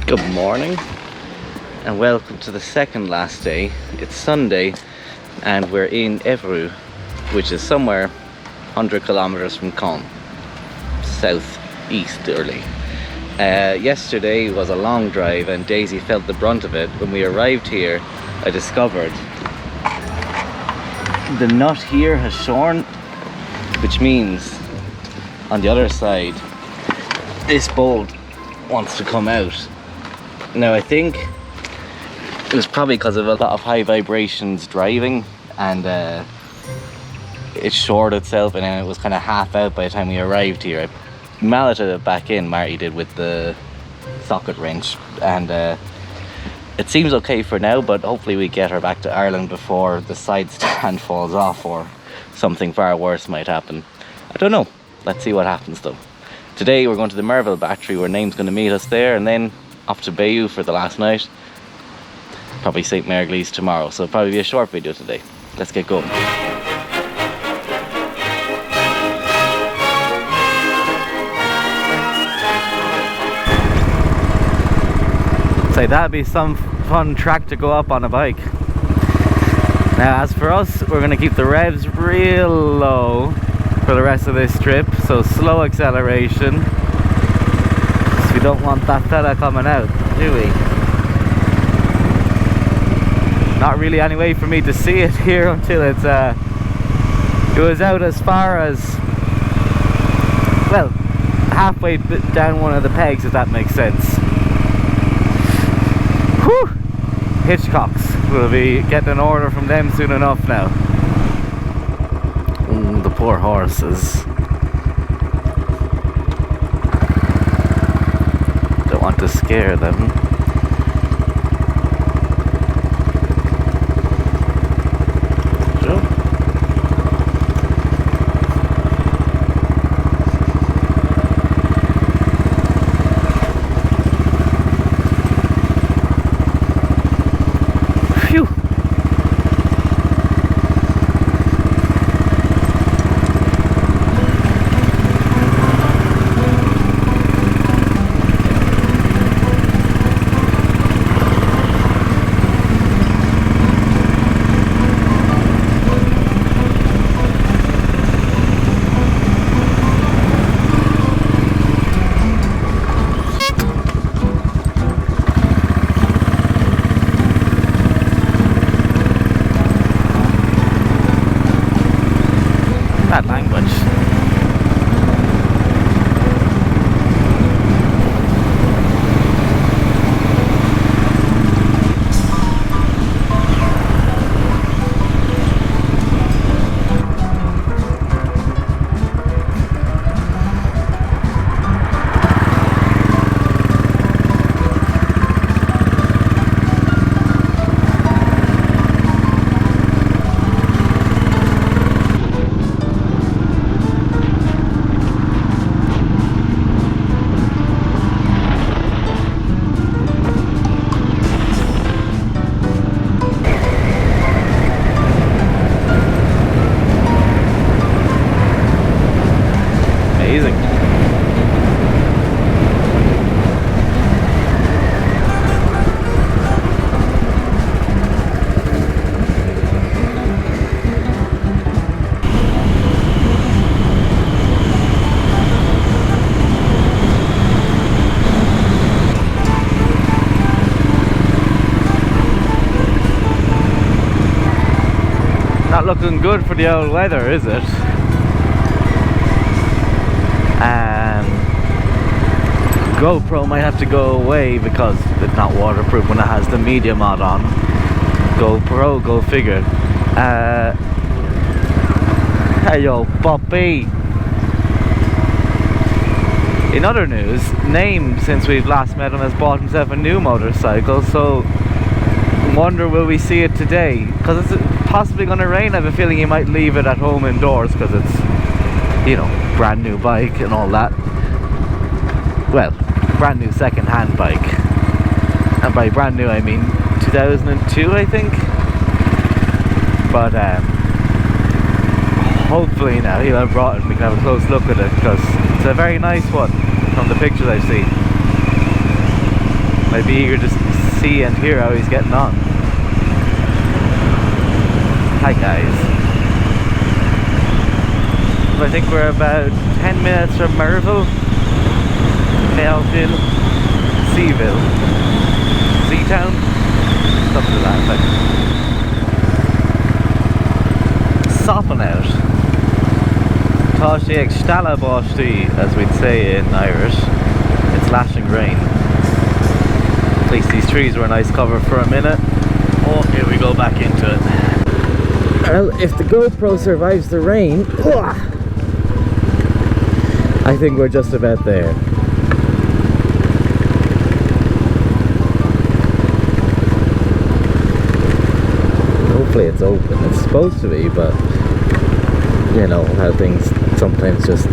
Good morning and welcome to the second last day. It's Sunday and we're in Evreux, which is somewhere 100 kilometers from Caen, southeasterly. Yesterday was a long drive and Daisy felt the brunt of it. When we arrived here, I discovered the nut here has shorn, which means on the other side this bolt wants to come out. Now I think it was probably because of a lot of high vibrations driving, and it shored itself, and then it was kind of half out by the time we arrived here. I malleted it back in, Marty did, with the socket wrench, and it seems okay for now, but hopefully we get her back to Ireland before the side stand falls off or something far worse might happen. I don't know. Let's see what happens though. Today we're going to the Merville Battery where Naim's going to meet us there, and then off to Bayeux for the last night. Probably St. Marglis tomorrow, so it'll probably be a short video today. Let's get going. So that'd be some fun track to go up on a bike. Now as for us, we're going to keep the revs real low for the rest of this trip, so slow acceleration. So we don't want that fella coming out, do we? Not really any way for me to see it here until it's it was out as far as, well, halfway down one of the pegs, if that makes sense. Whew! Hitchcocks. We'll be getting an order from them soon enough now. The poor horses. Don't want to scare them. Not looking good for the old weather, is it? GoPro might have to go away because it's not waterproof when it has the media mod on. GoPro, go figure. Hey yo, Poppy. In other news, Naim, since we've last met him, has bought himself a new motorcycle, so I wonder will we see it today? Because it's possibly going to rain. I have a feeling he might leave it at home indoors because it's, you know, brand new bike and all that. Well, brand new second-hand bike, and by brand new I mean 2002 I think, but hopefully now he'll have brought it and we can have a close look at it, because it's a very nice one from the pictures I've seen. I'd be eager to see and hear how he's getting on. Hi guys. I think we're about 10 minutes from Merville, Melville, Seaville, Seatown, something to that effect. Sopping out. Tá sé ag stalla báistí, as we'd say in Irish. It's lashing rain. At least these trees were a nice cover for a minute. Oh, here we go back into it. Well, if the GoPro survives the rain, I think we're just about there. Hopefully it's open. It's supposed to be, but you know how things sometimes just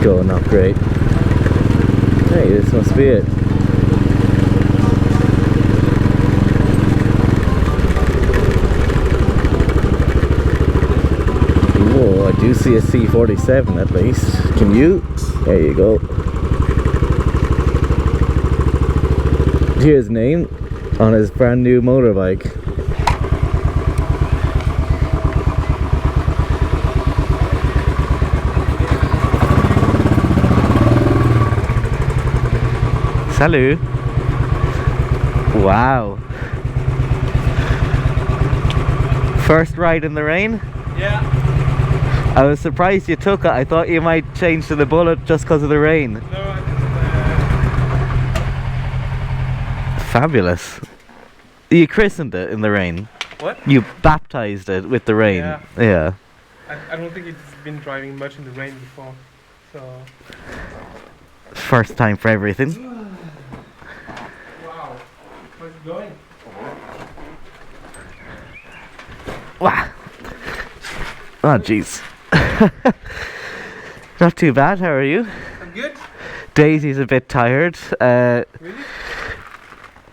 go not great. Hey, this must be it. Whoa, I do see a C47 at least. Can you? There you go. Here's Naim on his brand new motorbike. Salut. Wow. First ride in the rain? Yeah. I was surprised you took it. I thought you might change to the Bullet just because of the rain. No, I Fabulous. You christened it in the rain. What? You baptized it with the rain. Yeah. Yeah. I don't think it's been driving much in the rain before, so. First time for everything. Wow. Where's it going? Wow. Oh jeez. Not too bad. How are you? I'm good. Daisy's a bit tired. Really?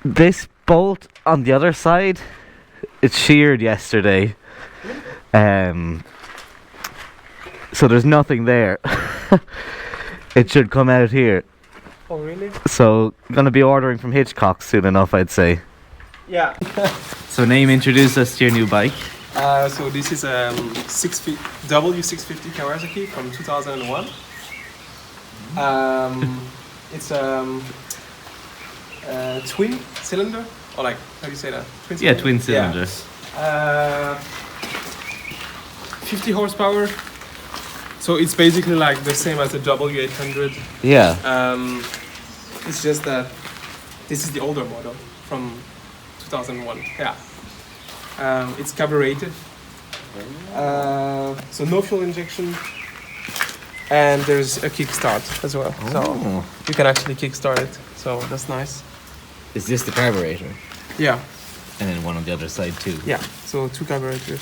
This bolt on the other side, it's sheared yesterday. So there's nothing there. It should come out here. Oh, really? So gonna be ordering from Hitchcock soon enough, I'd say. Yeah. So Naim introduced us to your new bike. So this is a W650 Kawasaki from 2001. It's twin cylinder, or like, how do you say that? Twin cylinder? Yeah, twin cylinder. Yeah. 50 horsepower. So it's basically like the same as the W800. Yeah. It's just that this is the older model from 2001. Yeah. It's carbureted. So no fuel injection. And there's a kickstart as well. Oh. So you can actually kickstart it. So that's nice. Is this the carburetor? Yeah. And then one on the other side too. Yeah. So 2 carburetors.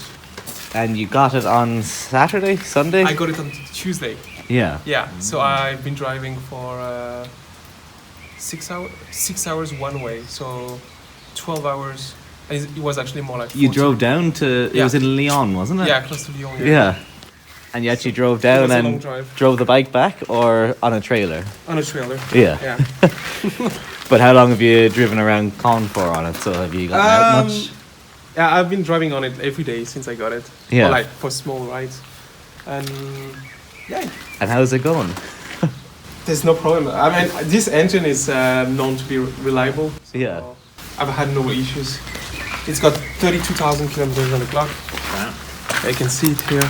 And you got it on Saturday, Sunday? I got it on Tuesday. Yeah. Yeah. So I've been driving for 6 hours one way. So 12 hours. And it was actually more like 14. You drove down to, it was in Lyon, wasn't it? Yeah, close to Lyon. Yeah. And you actually drove It down was a long and drive. drove the bike back, or on a trailer? On a trailer. Yeah. Yeah. But how long have you driven around Con for on it? So have you gotten out much? Yeah, I've been driving on it every day since I got it. Yeah. Or like for small rides. And yeah, And how's it going? there's no problem. I mean, this engine is known to be reliable. So Yeah. I've had no issues. It's got 32,000 kilometers on the clock. Wow. I can see it here.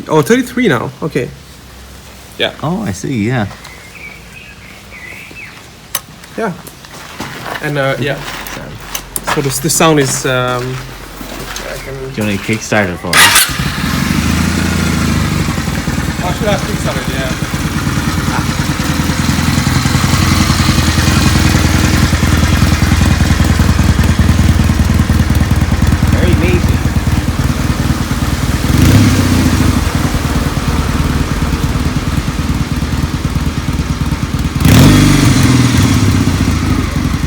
33 now. Okay. Yeah. Oh, I see, yeah. Yeah. And yeah. So the sound is. I can. Do you want to kickstart it for me? I should have kickstarted. Yeah. Very meaty.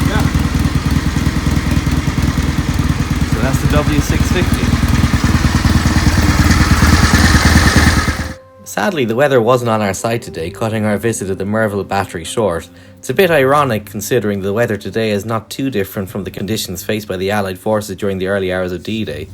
Yeah. So that's the W650. Sadly, the weather wasn't on our side today, cutting our visit to the Merville Battery short. It's a bit ironic considering the weather today is not too different from the conditions faced by the Allied forces during the early hours of D-Day.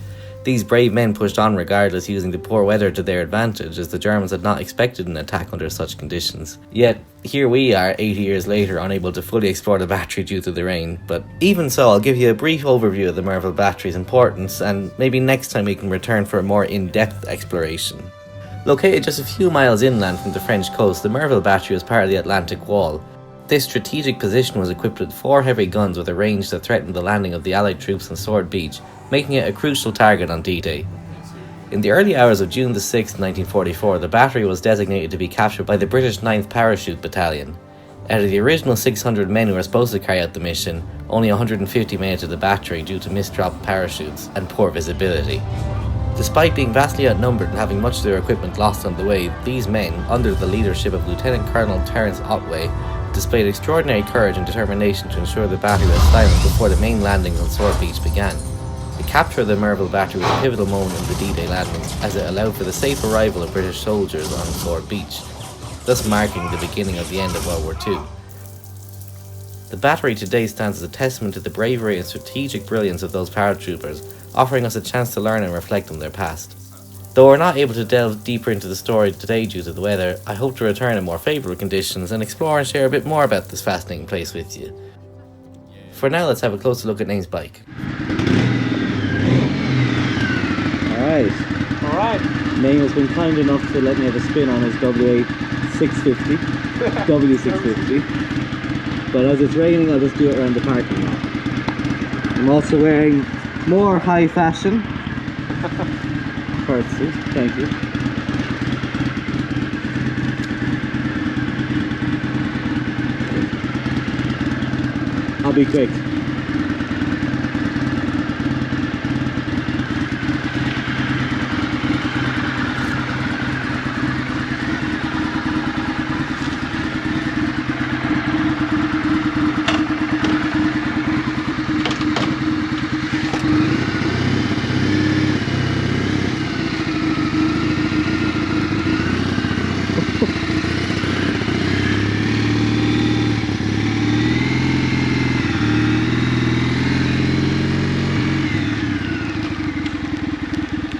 These brave men pushed on regardless, using the poor weather to their advantage, as the Germans had not expected an attack under such conditions. Yet, here we are 80 years later, unable to fully explore the battery due to the rain. But even so, I'll give you a brief overview of the Merville Battery's importance, and maybe next time we can return for a more in-depth exploration. Located just a few miles inland from the French coast, the Merville Battery was part of the Atlantic Wall. This strategic position was equipped with 4 heavy guns with a range that threatened the landing of the Allied troops on Sword Beach, making it a crucial target on D-Day. In the early hours of June the 6th, 1944, the battery was designated to be captured by the British 9th Parachute Battalion. Out of the original 600 men who were supposed to carry out the mission, only 150 made it to the battery due to misdropped parachutes and poor visibility. Despite being vastly outnumbered and having much of their equipment lost on the way, these men, under the leadership of Lieutenant Colonel Terence Otway, displayed extraordinary courage and determination to ensure the battery was silent before the main landing on Sword Beach began. The capture of the Merville Battery was a pivotal moment in the D-Day landing, as it allowed for the safe arrival of British soldiers on Sword Beach, thus marking the beginning of the end of World War II. The battery today stands as a testament to the bravery and strategic brilliance of those paratroopers, offering us a chance to learn and reflect on their past. Though we're not able to delve deeper into the story today due to the weather, I hope to return in more favourable conditions and explore and share a bit more about this fascinating place with you. For now, let's have a closer look at Naim's bike. Alright, Naim has been kind enough to let me have a spin on his W650, W650, but as it's raining I'll just do it around the parking lot. I'm also wearing more high fashion, courtesy, thank you. I'll be quick.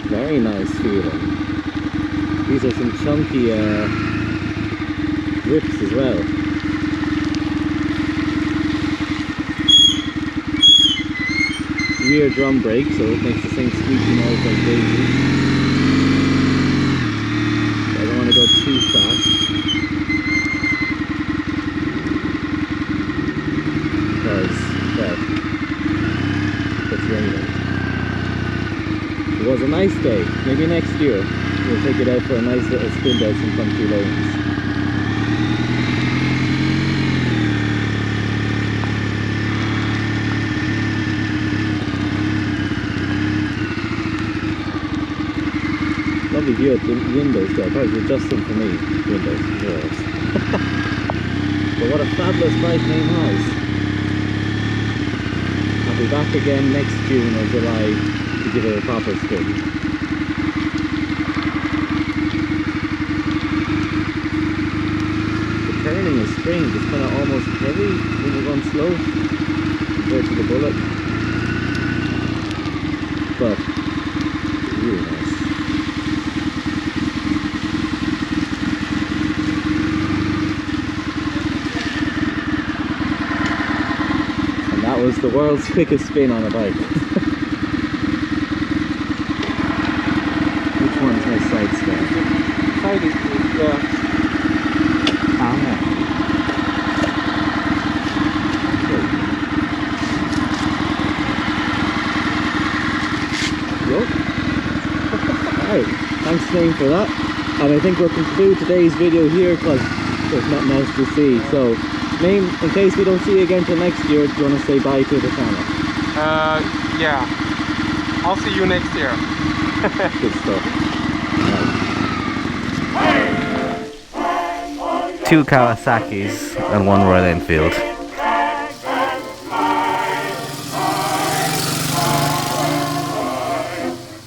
Very nice feeling. These are some chunky grips as well. Rear drum brake, so it makes the same squeaky noise like crazy. I don't want to go too fast because, well, it's raining. It was a nice day. Maybe next year we'll take it out for a nice little spin down some country lanes. Lovely view at the windows there. Probably just them for me. Windows. Doors. But what a fabulous bike Naim has. I'll be back again next June or July to give it a proper spin. The turning is strange, it's kind of almost heavy when you run slow compared to the Bullet, but really nice. And that was the world's quickest spin on a bike. One's my side stand. Side is good, Ah. Alright, thanks Naim for that. And I think we'll conclude today's video here because there's nothing else to see. So, Naim, in case we don't see you again till next year, do you want to say bye to the channel? yeah. I'll see you next year. Good stuff. Two Kawasaki's and one Royal Enfield.